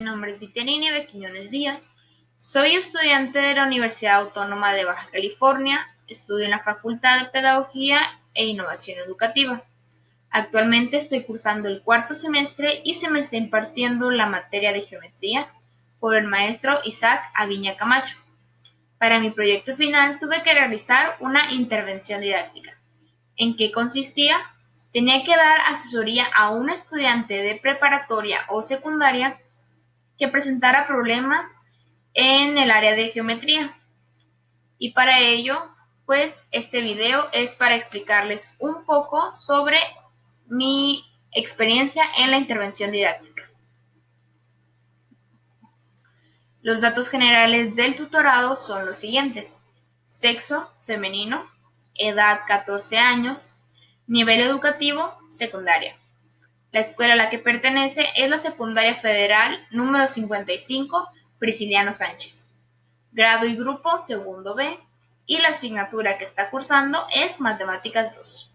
Mi nombre es Vitia Nieve Quiñones Díaz. Soy estudiante de la Universidad Autónoma de Baja California. Estudio en la Facultad de Pedagogía e Innovación Educativa. Actualmente estoy cursando el cuarto semestre y se me está impartiendo la materia de geometría por el maestro Isaac Aviña Camacho. Para mi proyecto final tuve que realizar una intervención didáctica. ¿En qué consistía? Tenía que dar asesoría a un estudiante de preparatoria o secundaria que presentara problemas en el área de geometría. Y para ello, pues este video es para explicarles un poco sobre mi experiencia en la intervención didáctica. Los datos generales del tutorado son los siguientes: sexo, femenino, edad 14 años, nivel educativo, secundaria. La escuela a la que pertenece es la Secundaria Federal número 55, Prisciliano Sánchez. Grado y grupo segundo B, y la asignatura que está cursando es Matemáticas 2.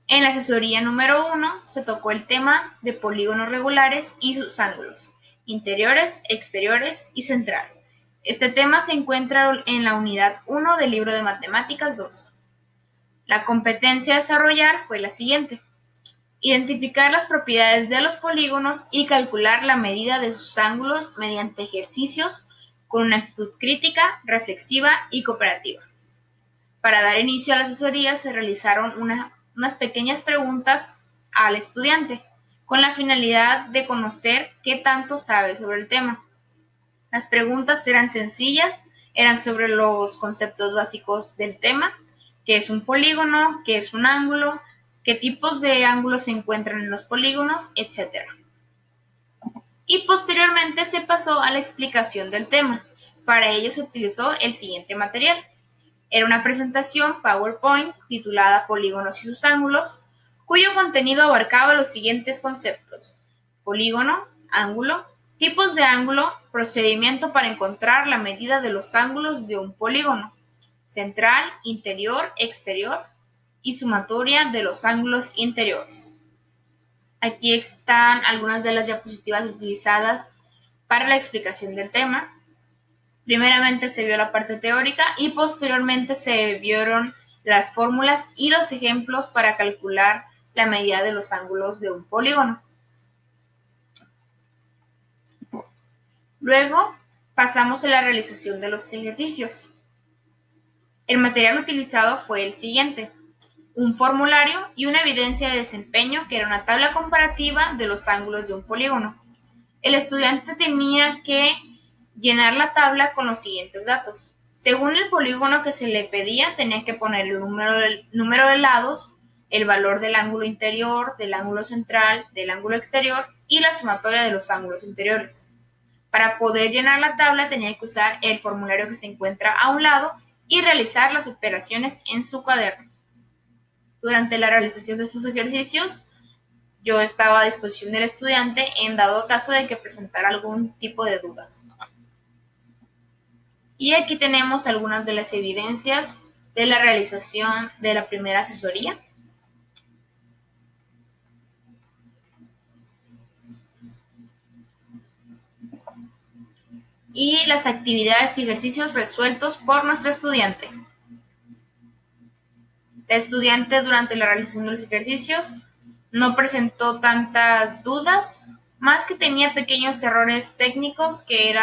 En la asesoría número 1 se tocó el tema de polígonos regulares y sus ángulos, interiores, exteriores y central. Este tema se encuentra en la unidad 1 del libro de Matemáticas 2. La competencia a desarrollar fue la siguiente: identificar las propiedades de los polígonos y calcular la medida de sus ángulos mediante ejercicios con una actitud crítica, reflexiva y cooperativa. Para dar inicio a la asesoría se realizaron unas pequeñas preguntas al estudiante con la finalidad de conocer qué tanto sabe sobre el tema. Las preguntas eran sencillas, eran sobre los conceptos básicos del tema: qué es un polígono, qué es un ángulo, qué tipos de ángulos se encuentran en los polígonos, etc. Y posteriormente se pasó a la explicación del tema. Para ello se utilizó el siguiente material. Era una presentación PowerPoint titulada Polígonos y sus ángulos, cuyo contenido abarcaba los siguientes conceptos: polígono, ángulo, tipos de ángulo, procedimiento para encontrar la medida de los ángulos de un polígono, central, interior, exterior y sumatoria de los ángulos interiores. Aquí están algunas de las diapositivas utilizadas para la explicación del tema. Primeramente se vio la parte teórica y posteriormente se vieron las fórmulas y los ejemplos para calcular la medida de los ángulos de un polígono. Luego pasamos a la realización de los ejercicios. El material utilizado fue el siguiente: un formulario y una evidencia de desempeño, que era una tabla comparativa de los ángulos de un polígono. El estudiante tenía que llenar la tabla con los siguientes datos. Según el polígono que se le pedía, tenía que poner el número de lados, el valor del ángulo interior, del ángulo central, del ángulo exterior y la sumatoria de los ángulos interiores. Para poder llenar la tabla tenía que usar el formulario que se encuentra a un lado y realizar las operaciones en su cuaderno. Durante la realización de estos ejercicios, yo estaba a disposición del estudiante en dado caso de que presentara algún tipo de dudas. Y aquí tenemos algunas de las evidencias de la realización de la primera asesoría. Y las actividades y ejercicios resueltos por nuestra estudiante. La estudiante, durante la realización de los ejercicios, no presentó tantas dudas, más que tenía pequeños errores técnicos, que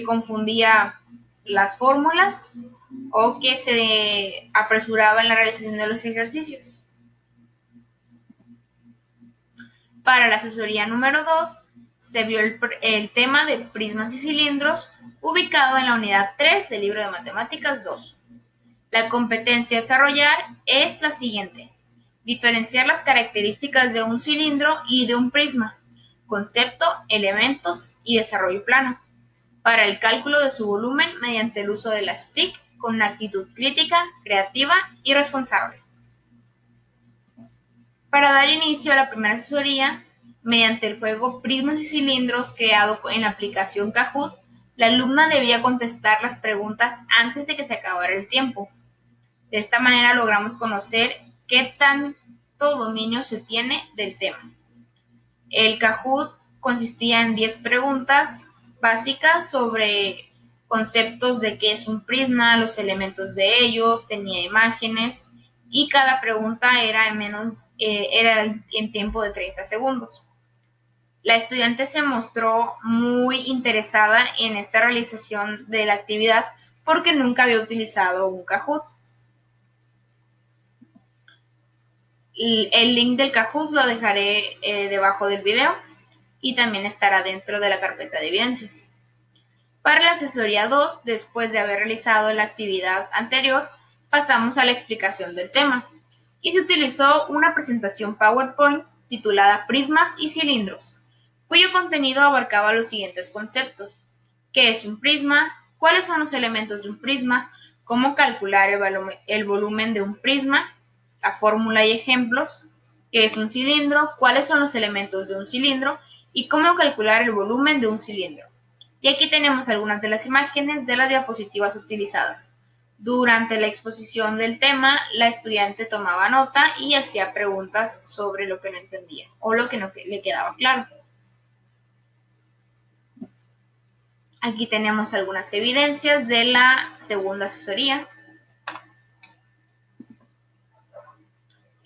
confundía las fórmulas o que se apresuraba en la realización de los ejercicios. Para la asesoría número 2 se vio el tema de prismas y cilindros, ubicado en la unidad 3 del libro de Matemáticas 2. La competencia a desarrollar es la siguiente: diferenciar las características de un cilindro y de un prisma, concepto, elementos y desarrollo plano, para el cálculo de su volumen mediante el uso de las TIC con una actitud crítica, creativa y responsable. Para dar inicio a la primera asesoría, mediante el juego Prismas y Cilindros creado en la aplicación Kahoot, la alumna debía contestar las preguntas antes de que se acabara el tiempo. De esta manera logramos conocer qué tanto cuánto dominio se tiene del tema. El Kahoot consistía en 10 preguntas básicas sobre conceptos de qué es un prisma, los elementos de ellos, tenía imágenes y cada pregunta era en tiempo de 30 segundos. La estudiante se mostró muy interesada en esta realización de la actividad porque nunca había utilizado un Kahoot. El link del Kahoot lo dejaré debajo del video y también estará dentro de la carpeta de evidencias. Para la asesoría 2, después de haber realizado la actividad anterior, pasamos a la explicación del tema y se utilizó una presentación PowerPoint titulada Prismas y cilindros, cuyo contenido abarcaba los siguientes conceptos: ¿qué es un prisma? ¿Cuáles son los elementos de un prisma? ¿Cómo calcular el volumen de un prisma? La fórmula y ejemplos. ¿Qué es un cilindro? ¿Cuáles son los elementos de un cilindro? Y cómo calcular el volumen de un cilindro. Y aquí tenemos algunas de las imágenes de las diapositivas utilizadas. Durante la exposición del tema, la estudiante tomaba nota y hacía preguntas sobre lo que no entendía o lo que no le quedaba claro. Aquí tenemos algunas evidencias de la segunda asesoría.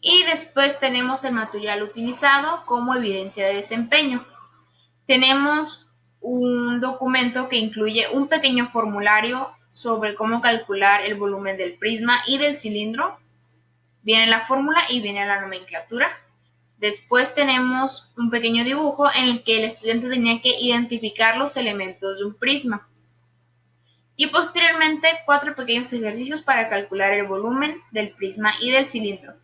Y después tenemos el material utilizado como evidencia de desempeño. Tenemos un documento que incluye un pequeño formulario sobre cómo calcular el volumen del prisma y del cilindro. Viene la fórmula y viene la nomenclatura. Después tenemos un pequeño dibujo en el que el estudiante tenía que identificar los elementos de un prisma. Y posteriormente 4 pequeños ejercicios para calcular el volumen del prisma y del cilindro.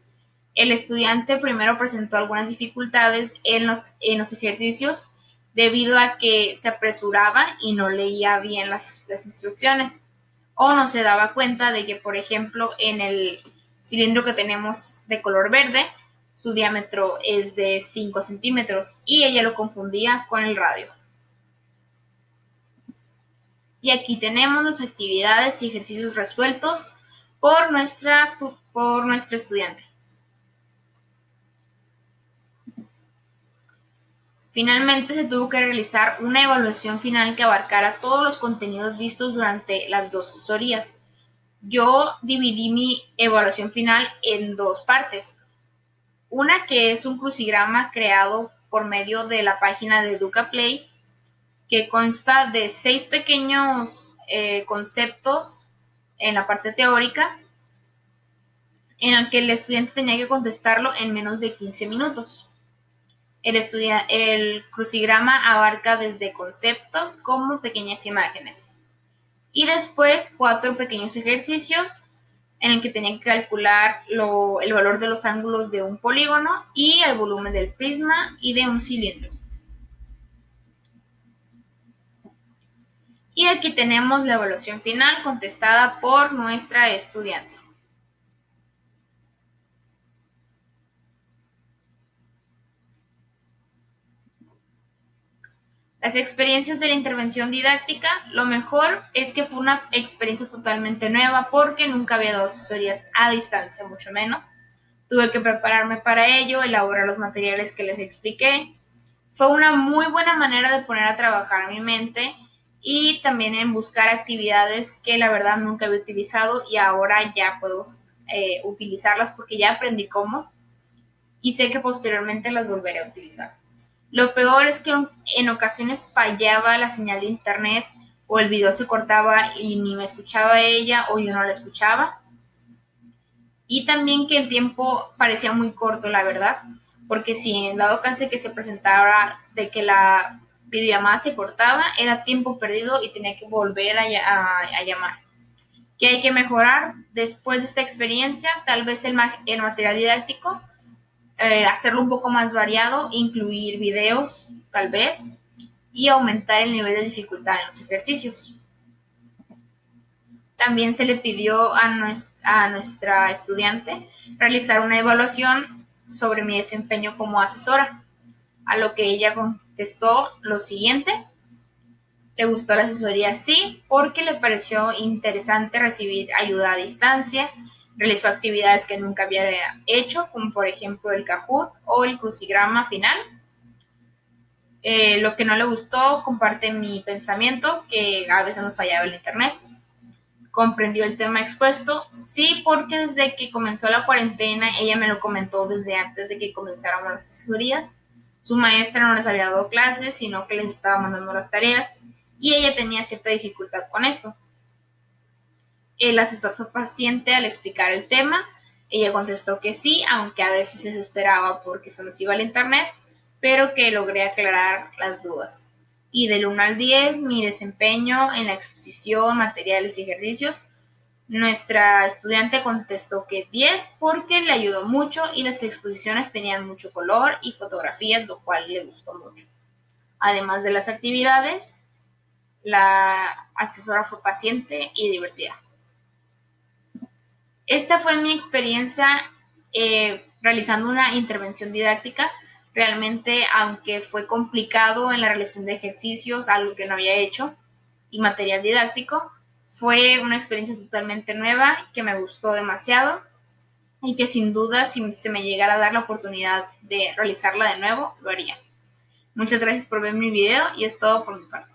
El estudiante primero presentó algunas dificultades en los ejercicios debido a que se apresuraba y no leía bien las instrucciones, o no se daba cuenta de que, por ejemplo, en el cilindro que tenemos de color verde, su diámetro es de 5 centímetros y ella lo confundía con el radio. Y aquí tenemos las actividades y ejercicios resueltos por nuestra estudiante. Finalmente se tuvo que realizar una evaluación final que abarcara todos los contenidos vistos durante las 2 asesorías. Yo dividí mi evaluación final en 2 partes. Una que es un crucigrama creado por medio de la página de EducaPlay, que consta de 6 pequeños conceptos en la parte teórica, en el que el estudiante tenía que contestarlo en menos de 15 minutos. El crucigrama abarca desde conceptos como pequeñas imágenes. Y después 4 pequeños ejercicios en el que tenían que calcular el valor de los ángulos de un polígono y el volumen del prisma y de un cilindro. Y aquí tenemos la evaluación final contestada por nuestra estudiante. Las experiencias de la intervención didáctica, lo mejor es que fue una experiencia totalmente nueva porque nunca había dado asesorías a distancia, mucho menos. Tuve que prepararme para ello, elaborar los materiales que les expliqué. Fue una muy buena manera de poner a trabajar mi mente y también en buscar actividades que la verdad nunca había utilizado y ahora ya puedo utilizarlas porque ya aprendí cómo y sé que posteriormente las volveré a utilizar. Lo peor es que en ocasiones fallaba la señal de internet o el video se cortaba y ni me escuchaba ella o yo no la escuchaba. Y también que el tiempo parecía muy corto, la verdad, porque si en dado caso que se presentara de que la videollamada se cortaba, era tiempo perdido y tenía que volver a llamar. ¿Qué hay que mejorar después de esta experiencia? Tal vez el material didáctico, hacerlo un poco más variado, incluir videos, tal vez, y aumentar el nivel de dificultad en los ejercicios. También se le pidió a nuestra estudiante realizar una evaluación sobre mi desempeño como asesora, a lo que ella contestó lo siguiente: ¿le gustó la asesoría? Sí, porque le pareció interesante recibir ayuda a distancia Realizó actividades que nunca había hecho, como por ejemplo el Kahoot o el crucigrama final. Lo que no le gustó, comparte mi pensamiento, que a veces nos fallaba el internet. Comprendió el tema expuesto, sí, porque desde que comenzó la cuarentena, ella me lo comentó desde antes de que comenzáramos las asesorías. Su maestra no les había dado clases, sino que les estaba mandando las tareas, y ella tenía cierta dificultad con esto. El asesor fue paciente al explicar el tema. Ella contestó que sí, aunque a veces se desesperaba porque se nos iba al internet, pero que logré aclarar las dudas. Y del 1 al 10, mi desempeño en la exposición, materiales y ejercicios. Nuestra estudiante contestó que 10 porque le ayudó mucho y las exposiciones tenían mucho color y fotografías, lo cual le gustó mucho. Además de las actividades, la asesora fue paciente y divertida. Esta fue mi experiencia realizando una intervención didáctica. Realmente, aunque fue complicado en la realización de ejercicios, algo que no había hecho, y material didáctico, fue una experiencia totalmente nueva que me gustó demasiado y que sin duda, si se me llegara a dar la oportunidad de realizarla de nuevo, lo haría. Muchas gracias por ver mi video y es todo por mi parte.